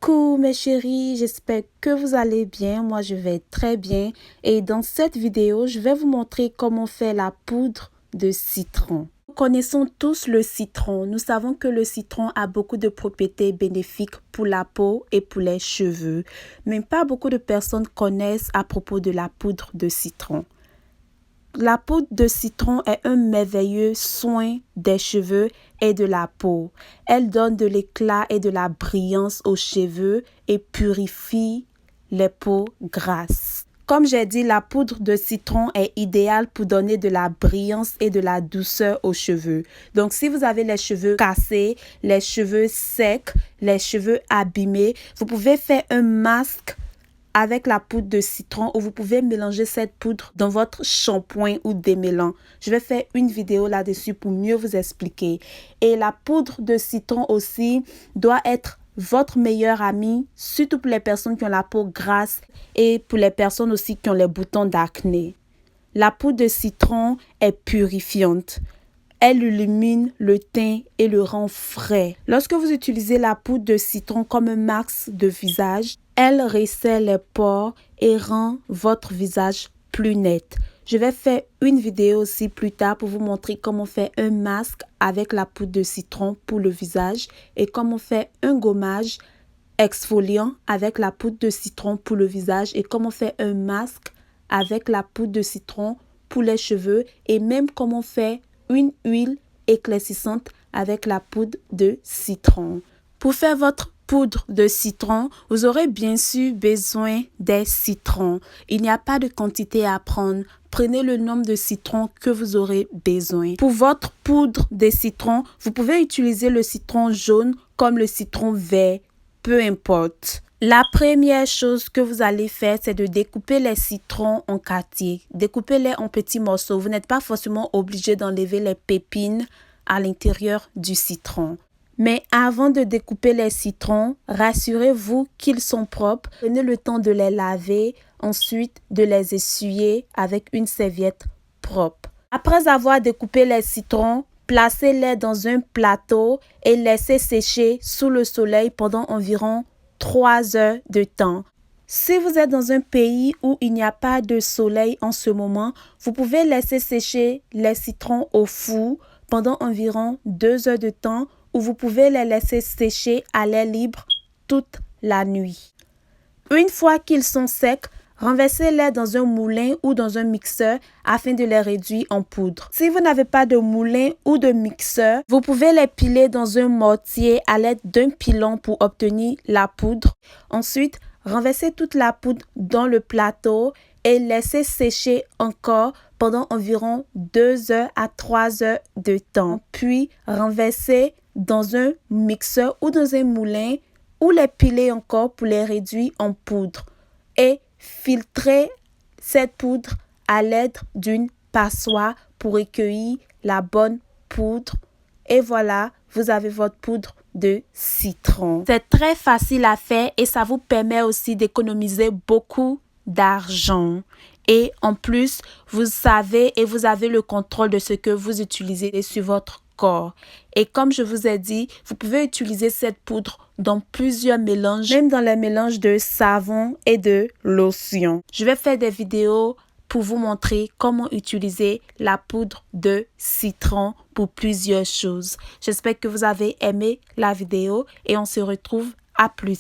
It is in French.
Coucou mes chéris, j'espère que vous allez bien. Moi je vais très bien et dans cette vidéo je vais vous montrer comment faire la poudre de citron. Nous connaissons tous le citron. Nous savons que le citron a beaucoup de propriétés bénéfiques pour la peau et pour les cheveux, mais pas beaucoup de personnes connaissent à propos de la poudre de citron. La poudre de citron est un merveilleux soin des cheveux et de la peau. Elle donne de l'éclat et de la brillance aux cheveux et purifie les peaux grasses. Comme j'ai dit, la poudre de citron est idéale pour donner de la brillance et de la douceur aux cheveux. Donc, si vous avez les cheveux cassés, les cheveux secs, les cheveux abîmés, vous pouvez faire un masque avec la poudre de citron ou vous pouvez mélanger cette poudre dans votre shampoing ou démêlant. Je vais faire une vidéo là-dessus pour mieux vous expliquer. Et la poudre de citron aussi doit être votre meilleur ami, surtout pour les personnes qui ont la peau grasse et pour les personnes aussi qui ont les boutons d'acné. La poudre de citron est purifiante. Elle illumine le teint et le rend frais. Lorsque vous utilisez la poudre de citron comme un masque de visage, elle resserre les pores et rend votre visage plus net. Je vais faire une vidéo aussi plus tard pour vous montrer comment faire un masque avec la poudre de citron pour le visage et comment faire un gommage exfoliant avec la poudre de citron pour le visage et comment faire un masque avec la poudre de citron pour les cheveux et même comment faire une huile éclaircissante avec la poudre de citron. Pour faire votre poudre de citron, vous aurez bien sûr besoin des citrons. Il n'y a pas de quantité à prendre. Prenez le nombre de citrons que vous aurez besoin. Pour votre poudre de citron, vous pouvez utiliser le citron jaune comme le citron vert, peu importe. La première chose que vous allez faire, c'est de découper les citrons en quartiers. Découpez-les en petits morceaux. Vous n'êtes pas forcément obligé d'enlever les pépines à l'intérieur du citron. Mais avant de découper les citrons, rassurez-vous qu'ils sont propres. Prenez le temps de les laver, ensuite de les essuyer avec une serviette propre. Après avoir découpé les citrons, placez-les dans un plateau et laissez sécher sous le soleil pendant environ 3 heures de temps. Si vous êtes dans un pays où il n'y a pas de soleil en ce moment, vous pouvez laisser sécher les citrons au four pendant environ 2 heures de temps ou vous pouvez les laisser sécher à l'air libre toute la nuit. Une fois qu'ils sont secs, renversez-les dans un moulin ou dans un mixeur afin de les réduire en poudre. Si vous n'avez pas de moulin ou de mixeur, vous pouvez les piler dans un mortier à l'aide d'un pilon pour obtenir la poudre. Ensuite, renversez toute la poudre dans le plateau et laissez sécher encore pendant environ 2 heures à 3 heures de temps. Puis, renversez dans un mixeur ou dans un moulin ou les piler encore pour les réduire en poudre. Et filtrez cette poudre à l'aide d'une passoire pour recueillir la bonne poudre. Et voilà, vous avez votre poudre de citron. C'est très facile à faire et ça vous permet aussi d'économiser beaucoup d'argent. Et en plus, vous savez et vous avez le contrôle de ce que vous utilisez sur votre corps. Et comme je vous ai dit, vous pouvez utiliser cette poudre dans plusieurs mélanges, même dans les mélanges de savon et de lotion. Je vais faire des vidéos pour vous montrer comment utiliser la poudre de citron pour plusieurs choses. J'espère que vous avez aimé la vidéo et on se retrouve à plus.